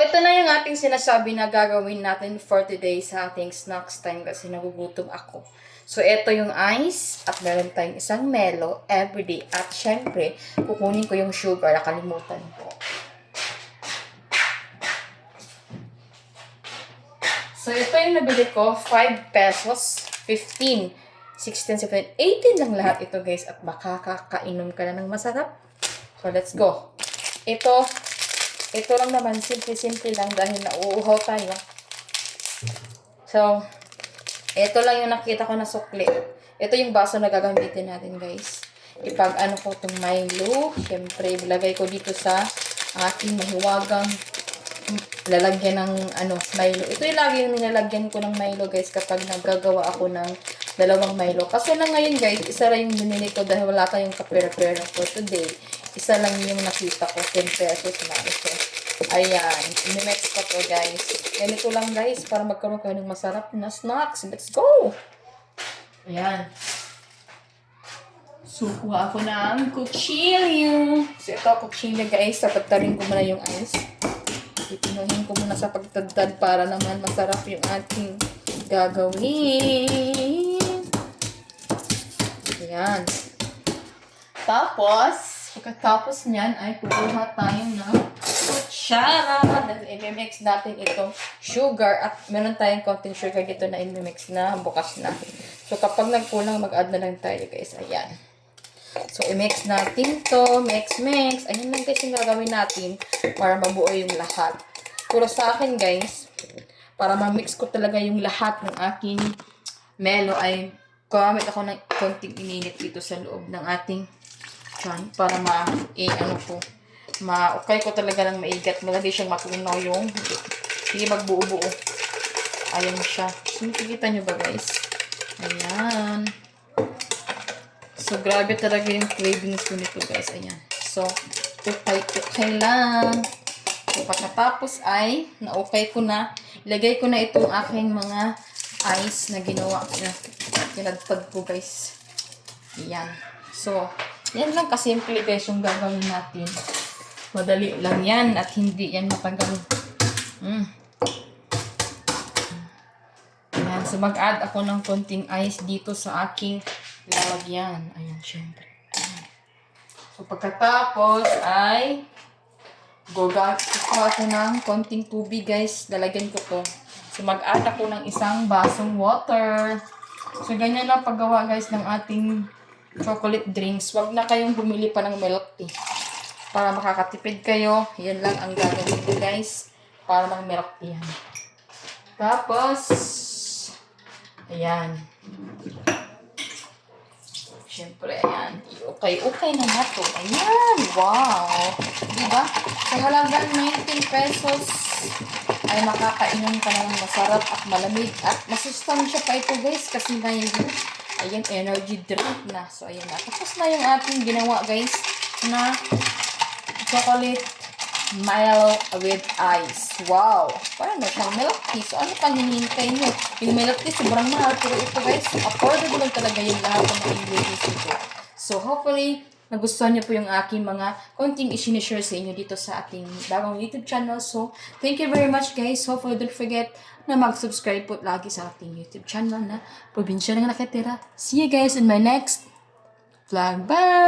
ito na yung ating sinasabi na gagawin natin for today sa ating snacks time kasi nagugutom ako. So, ito yung ice at meron tayong isang Melo everyday. At syempre, kukunin ko yung sugar. Nakalimutan ko. So, ito yung nabili ko. 5 pesos. 15, 16, 17, 18 lang lahat ito guys. At makakainom ka na ng masarap. So, let's go. Ito lang naman, simple-simple lang dahil nauuhaw tayo. So, ito lang yung nakita ko na sukli. Ito yung baso na gagamitin natin, guys. Ipag-ano ko itong Milo. Siyempre, ilagay ko dito sa aking mahiwagang lalagyan ng Milo. Ito yung lagi yung nilalagyan ko ng Milo, guys, kapag naggagawa ako ng dalawang Milo. Kaso lang ngayon, guys, isa lang yung binili ko dahil wala tayong kapera-pera for today. Isa lang yung nakita ko, 10 pesos na ito. Ayan, inimex ko to guys. Ganito lang guys, para magkaroon kayo ng masarap na snacks. Let's go! Ayan. So, kuha ako ng kutsilyo. So, ito kutsilyo guys. Tatagtarin ko muna yung ice. Ipinuhin ko muna sa pagtagtad para naman masarap yung ating gagawin. Ayan. Pagkatapos niyan ay kukuha tayo ng kutsara. Dahil i-mix natin itong sugar at meron tayong konting sugar dito na i-mix na bukas na. So kapag nagkulang, mag-add na lang tayo guys. Ayan. So i-mix natin to. Mix. Ayan lang guys yung gagawin natin para mabuo yung lahat. Pero sa akin guys, para ma-mix ko talaga yung lahat ng aking Melo ay gumamit ako ng konting ininit dito sa loob ng ating para ma-okay ko talaga ng maigat. Malagi siyang matunaw yung hindi magbuo-buo. Ayan siya. So, nakikita nyo ba guys? Ayan. So, grabe talaga yung cravings ko nito guys. Ayan. So, okay lang. So, pagkatapos ay na-okay ko na. Ilagay ko na itong aking mga ice na ginawa na kinagpag ko guys. Ayan. So, yan lang kasimple guys yung gagawin natin. Madali lang yan at hindi yan matagal. Ayan. So, mag-add ako ng konting ice dito sa aking lalagyan. Ayan, syempre. Ayan. So, pagkatapos ay kukuha ako ng konting tubig guys. Lalagyan ko to. So, mag-add ako ng isang basong water. So, ganyan lang paggawa guys ng ating chocolate drinks. Wag na kayong bumili pa ng milk tea. Para makakatipid kayo. Yan lang ang gagawin ko guys. Para mag milk tea yan. Tapos, ayan. Siyempre, ayan. Okay na nga to. Ayan. Wow. Diba? Sa halagang 19 pesos ay makakainom ka na ng masarap at malamig. At masustansya pa ito guys. Kasi ngayon, ayan, energy drink na. So, ayan na. Tapos na yung ating ginawa guys na chocolate Milo with ice. Wow! Parang na siyang milk tea. So, ano pang hinihintay nyo? Yung milk tea, sobrang mahal. Pero ito guys, affordable lang talaga yung lahat ng mga ingredients ito. So, hopefully, nagustuhan niyo po yung aking mga konting isinishare sa inyo dito sa ating bagong YouTube channel. So, thank you very much guys. Hopefully, don't forget na mag-subscribe po lagi sa ating YouTube channel na Probinsya ng Nakatira. See you guys in my next vlog. Bye!